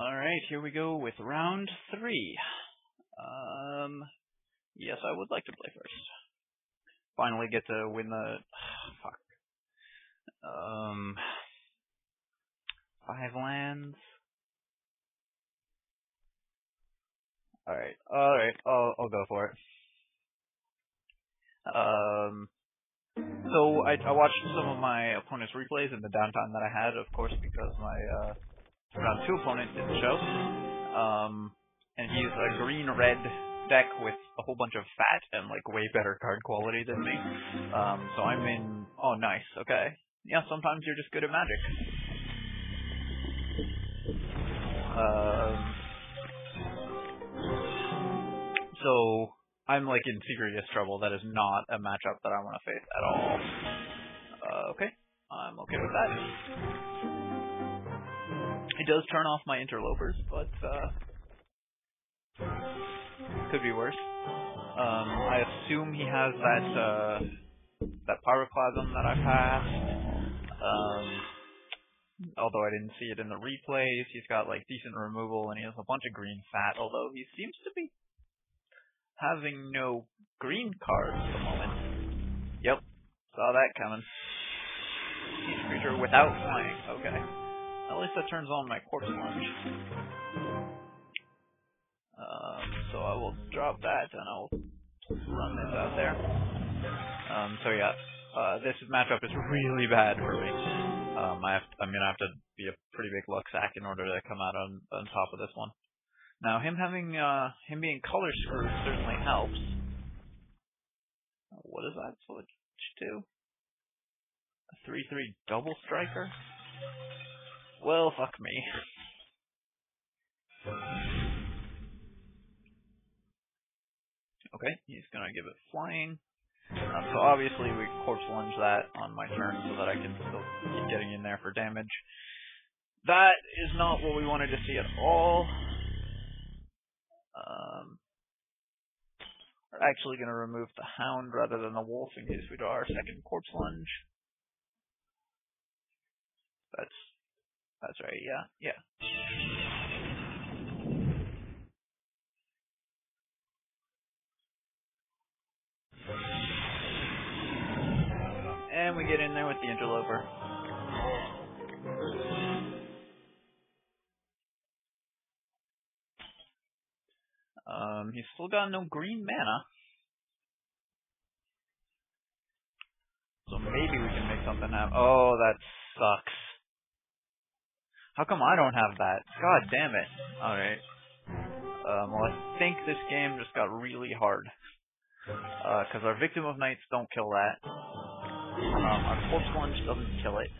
Alright, here we go with round 3. Yes, I would like to play first. Finally get to win the... fuck. 5 lands. Alright, I'll go for it. So I watched some of my opponent's replays in the downtime that I had, of course, because my round 2 opponent didn't show. And he's a green-red deck with a whole bunch of fat and like way better card quality than me. So I'm in... oh, nice. Okay. Yeah, sometimes you're just good at Magic. So I'm like in serious trouble. That is not a matchup that I want to face at all. Okay. I'm okay with that. It does turn off my interlopers, but could be worse. I assume he has that pyroclasm that I passed. Although I didn't see it in the replays, he's got like decent removal and he has a bunch of green fat. Although he seems to be having no green cards at the moment. Yep, saw that coming. Each creature without flying. Okay. At least that turns on my Corpse Lunge. So I will drop that and I'll run this out there. So yeah, this matchup is really bad for me. I'm gonna have to be a pretty big luck sack in order to come out on top of this one. Now him being color screwed certainly helps. What does that switch to? A 3/3 double striker? Well, fuck me. Okay, he's gonna give it flying. So obviously we Corpse Lunge that on my turn so that I can still keep getting in there for damage. That is not what we wanted to see at all. We're actually gonna remove the Hound rather than the Wolf in case we draw our second Corpse Lunge. That's right, yeah. And we get in there with the Interloper. He's still got no green mana. So maybe we can make something happen. Oh, that sucks. How come I don't have that? God damn it. Alright. Well, I think this game just got really hard. Because our Victim of Nights don't kill that. Our Corpse Lunge doesn't kill it.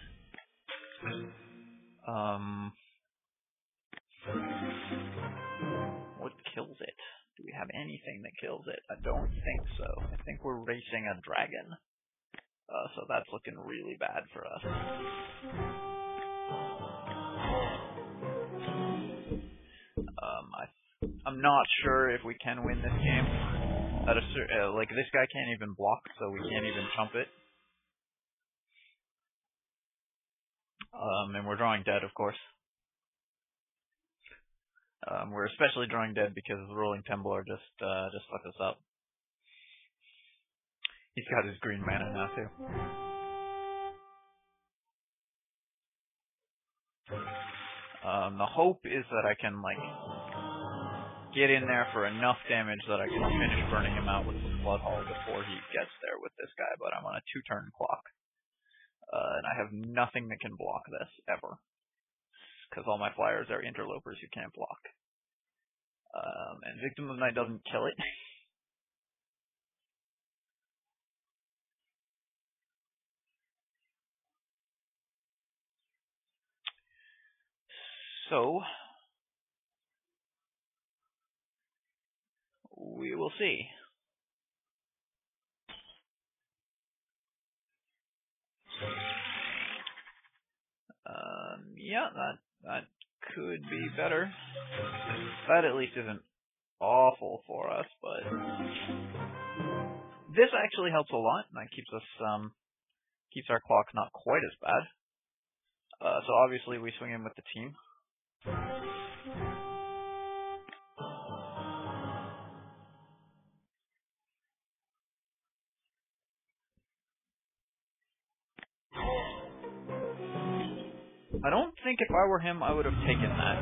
What kills it? Do we have anything that kills it? I don't think so. I think we're racing a dragon. So that's looking really bad for us. I'm not sure if we can win this game. Like, this guy can't even block, so we can't even chump it. And we're drawing dead, of course. We're especially drawing dead because the Rolling Temblor just fucked us up. He's got his green mana now, too. The hope is that I can, like, get in there for enough damage that I can finish burning him out with the Bloodhall before he gets there with this guy, but I'm on a 2-turn clock. And I have nothing that can block this, ever. Because all my flyers are interlopers who can't block. And Victim of Night doesn't kill it. So, we will see. Yeah, that could be better. That at least isn't awful for us, but this actually helps a lot. That keeps us keeps our clock not quite as bad. So obviously we swing in with the team. think if I were him, I would have taken that,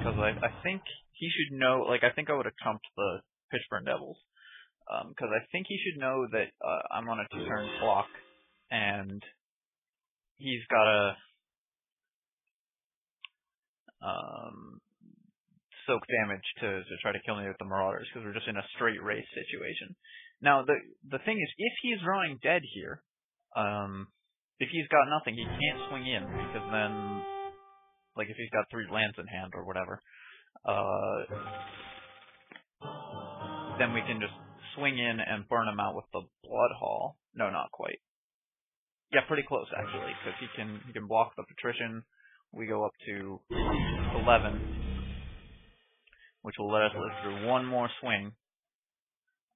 because I think he should know, like, I think I would have trumped the Pitchburn Devils, because I think he should know that I'm on a 2-turn clock, and he's got to soak damage to try to kill me with the Marauders, because we're just in a straight race situation. Now, the thing is, if he's drawing dead here, if he's got nothing, he can't swing in, because then, like, if he's got 3 lands in hand or whatever, then we can just swing in and burn him out with the Blood Haul. No, not quite. Yeah, pretty close, actually, because he can block the Patrician. We go up to 11, which will let us live through one more swing,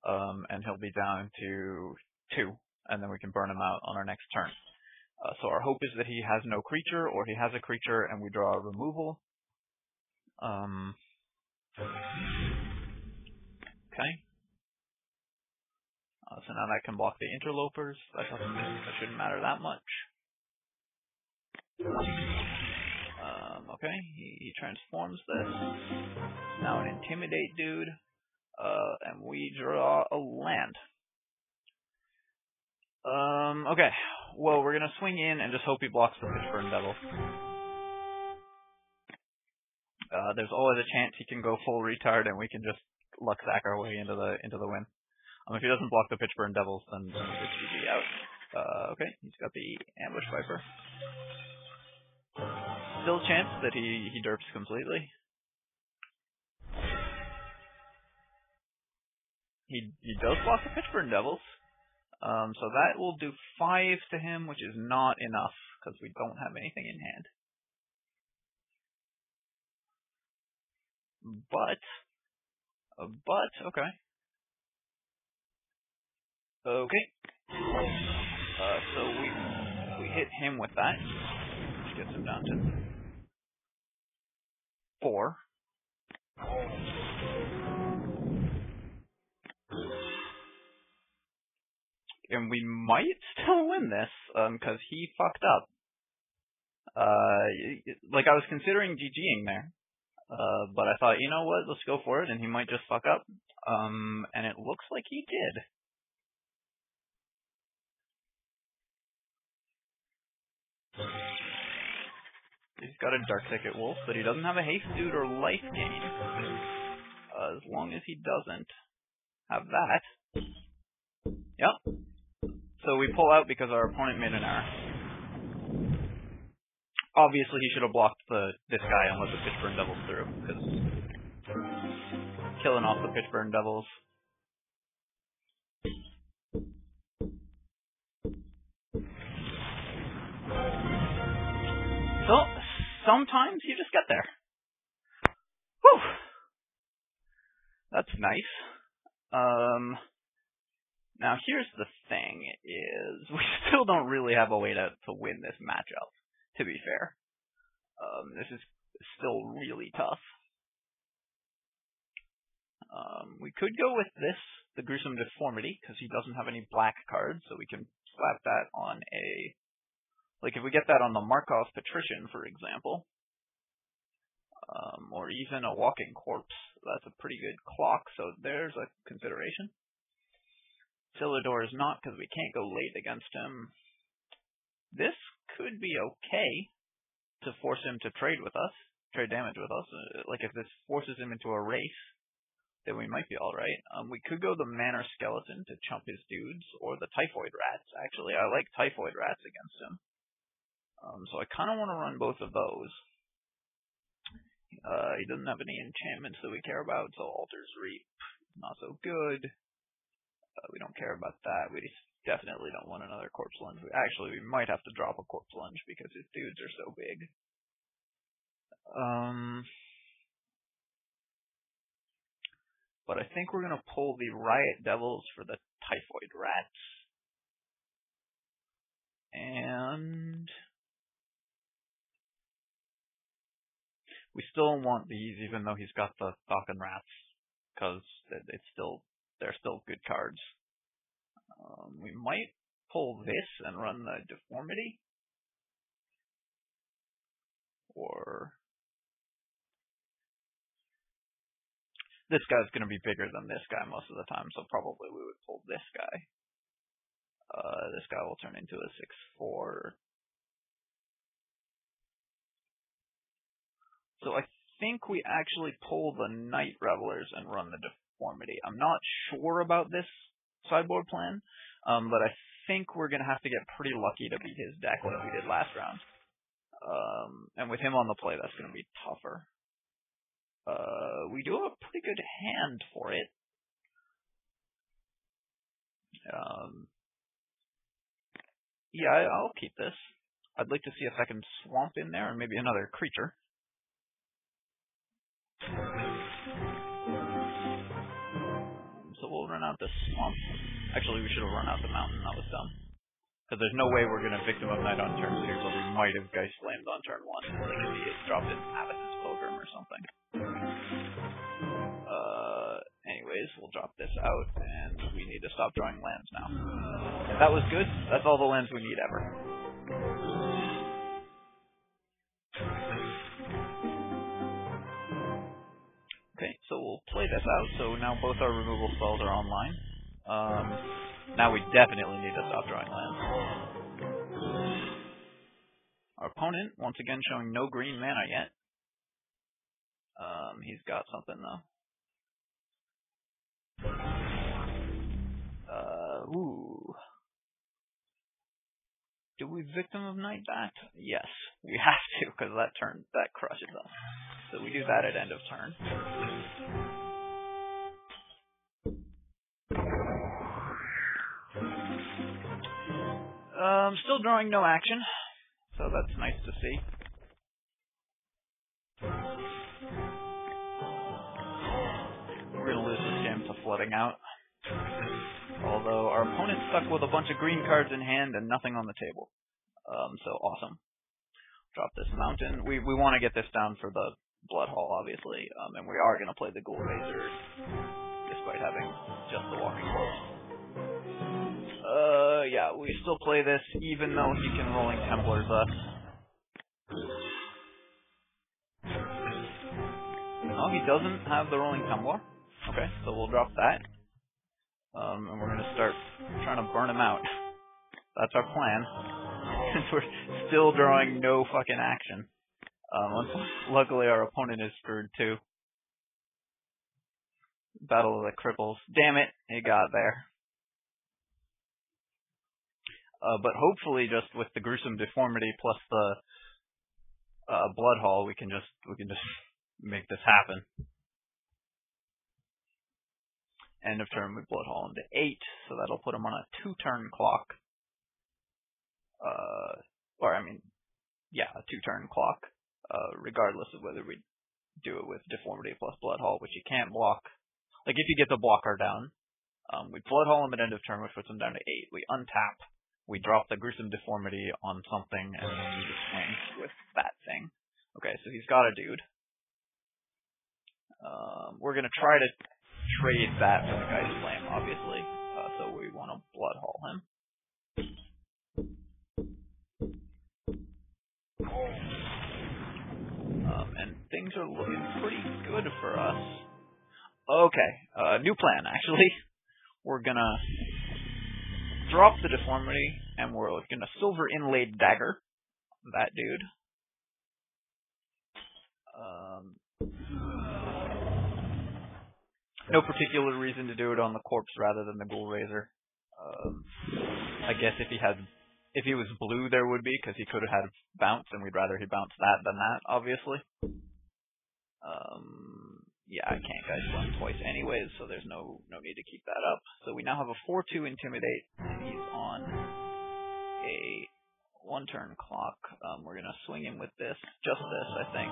and he'll be down to 2, and then we can burn him out on our next turn. So our hope is that he has no creature, or he has a creature and we draw a removal. Okay. So now that can block the interlopers. That shouldn't matter that much. Okay, he transforms this. Now an Intimidate dude. And we draw a land. Okay. Well, we're gonna swing in and just hope he blocks the Pitchburn Devil. There's always a chance he can go full retard and we can just luck sack our way into the win. If he doesn't block the Pitchburn Devils, then it's GG out. Okay, he's got the Ambush Viper. Still a chance that he derps completely. He does block the Pitchburn Devils. So that will do 5 to him, which is not enough, because we don't have anything in hand. But, okay. Okay. So we hit him with that, which gets him down to 4. And we might still win this, because he fucked up. Like, I was considering GGing there. But I thought, you know what, let's go for it, and he might just fuck up. And it looks like he did. He's got a Dark Thicket Wolf, but he doesn't have a Haste Dude or Life Gain. As long as he doesn't have that. Yep. So we pull out because our opponent made an error. Obviously, he should have blocked this guy and let the Pitchburn Devils through, because killing off the Pitchburn Devils. So, sometimes you just get there. Whew! That's nice. Now here's the thing, is we still don't really have a way to win this matchup, to be fair. This is still really tough. We could go with this, the Gruesome Deformity, because he doesn't have any black cards, so we can slap that on a... Like, if we get that on the Markov Patrician, for example, or even a Walking Corpse, that's a pretty good clock, so there's a consideration. Philidor is not, because we can't go late against him. This could be okay to force him to trade damage with us. Like, if this forces him into a race, then we might be alright. We could go the Manor Skeleton to chump his dudes, or the Typhoid Rats, actually. I like Typhoid Rats against him. So I kind of want to run both of those. He doesn't have any enchantments that we care about, so Altar's Reap, not so good. We don't care about that. We definitely don't want another Corpse Lunge. Actually, we might have to drop a Corpse Lunge because his dudes are so big. But I think we're going to pull the Riot Devils for the Typhoid Rats. And we still want these, even though he's got the Falcon Rats, because they're still good cards. We might pull this and run the Deformity. or this guy's going to be bigger than this guy most of the time, so probably we would pull this guy. This guy will turn into a 6/4. So I think we actually pull the Night Revelers and run the Deformity. I'm not sure about this sideboard plan, but I think we're going to have to get pretty lucky to beat his deck like we did last round. And with him on the play, that's going to be tougher. We do have a pretty good hand for it. Yeah, I'll keep this. I'd like to see if I can swamp in there and maybe another creature. So we'll run out the swamp. Actually, we should have run out the mountain. That was dumb. Because there's no way we're going to Victim of Night on turn 2, but we might have Geist Flamed on turn 1. Like if he had dropped in Abathur's Pilgrim or something. Anyways, we'll drop this out, and we need to stop drawing lands now. And that was good. That's all the lands we need ever. Okay, so we'll play this out. So now both our removal spells are online. Now we definitely need to stop drawing lands. Our opponent, once again, showing no green mana yet. He's got something, though. Ooh. Do we Victim of Night that? Yes, we have to, because that crushes us. So we do that at end of turn. Still drawing no action, so that's nice to see. We're going to lose this game to flooding out. Although our opponent's stuck with a bunch of green cards in hand and nothing on the table. So awesome. Drop this mountain. We want to get this down for the Blood Hall, obviously. And we are going to play the Ghoul Razor, despite having just the Walking Corpse. Yeah, we still play this, even though he can Rolling Templars us. No, he doesn't have the Rolling Templar. Okay, so we'll drop that. And we're going to start trying to burn him out. That's our plan. Since we're still drawing no fucking action. Luckily, our opponent is screwed too. Battle of the Cripples. Damn it, he got there. But hopefully, just with the Gruesome Deformity plus the Blood Hall, we can just make this happen. End of turn, we Blood Hall into 8, so that'll put him on a 2-turn clock. A 2-turn clock, regardless of whether we do it with Deformity plus Blood Hall, which you can't block. Like, if you get the blocker down, we Blood Hall him at end of turn, which puts him down to 8. We untap, we drop the Gruesome Deformity on something, and then we just swing with that thing. Okay, so he's got a dude. We're going to try to trade that for the Geist Flame, obviously. So we want to Blood Hall him. And things are looking pretty good for us. Okay, new plan, actually. We're going to drop the Deformity, and we're going to Silver Inlaid Dagger that dude. No particular reason to do it on the corpse rather than the Ghoul Razor. I guess if he was blue, there would be, because he could have had bounce, and we'd rather he bounce that than that, obviously. Yeah, I can't Geist Flame twice anyways, so there's no need to keep that up. So we now have a 4/2 Intimidate, and he's on a 1-turn clock. We're going to swing him with this, just this, I think,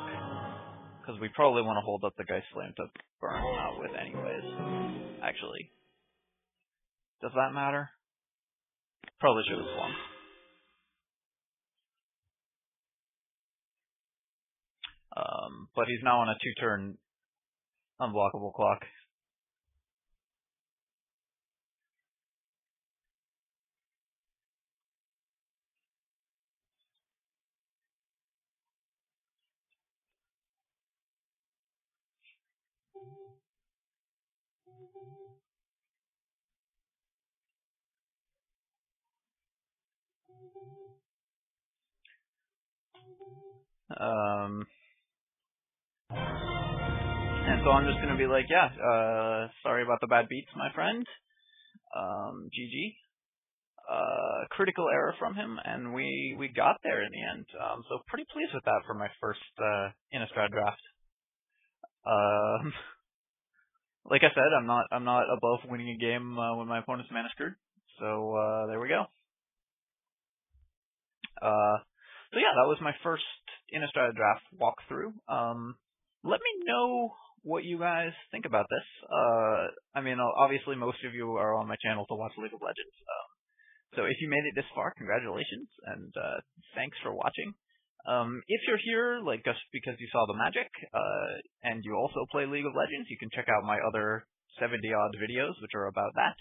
because we probably want to hold up the Geist Flame to burn him out with anyways. Actually, does that matter? Probably should have swung. But he's now on a 2-turn unblockable clock. And so I'm just gonna be like, yeah, sorry about the bad beats, my friend. GG. Critical error from him, and we got there in the end. So pretty pleased with that for my first Innistrad draft. Like I said, I'm not above winning a game when my opponent's mana screwed. So there we go. So yeah, that was my first Innistrad draft walkthrough. Let me know what you guys think about this. I mean, obviously most of you are on my channel to watch League of Legends. So if you made it this far, congratulations, and thanks for watching. If you're here, like, just because you saw the magic, and you also play League of Legends, you can check out my other 70-odd videos, which are about that.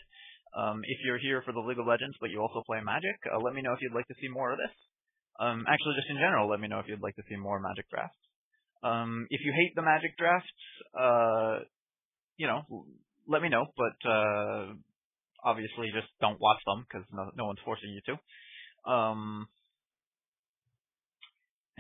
If you're here for the League of Legends, but you also play Magic, let me know if you'd like to see more of this. Actually, just in general, let me know if you'd like to see more Magic drafts. If you hate the Magic drafts, let me know, but obviously just don't watch them, because no one's forcing you to.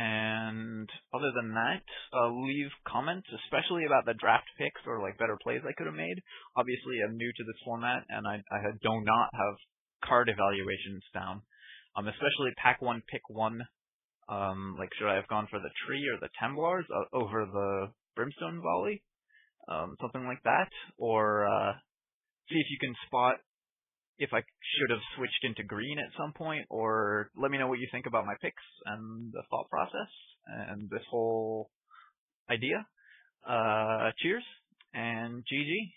And other than that, leave comments, especially about the draft picks or like better plays I could have made. Obviously, I'm new to this format, and I do not have card evaluations down. Especially pack 1, pick 1. Like, should I have gone for the tree or the Temblars over the Brimstone Volley? Something like that. Or see if you can spot if I should have switched into green at some point, or let me know what you think about my picks and the thought process and this whole idea. Cheers, and GG.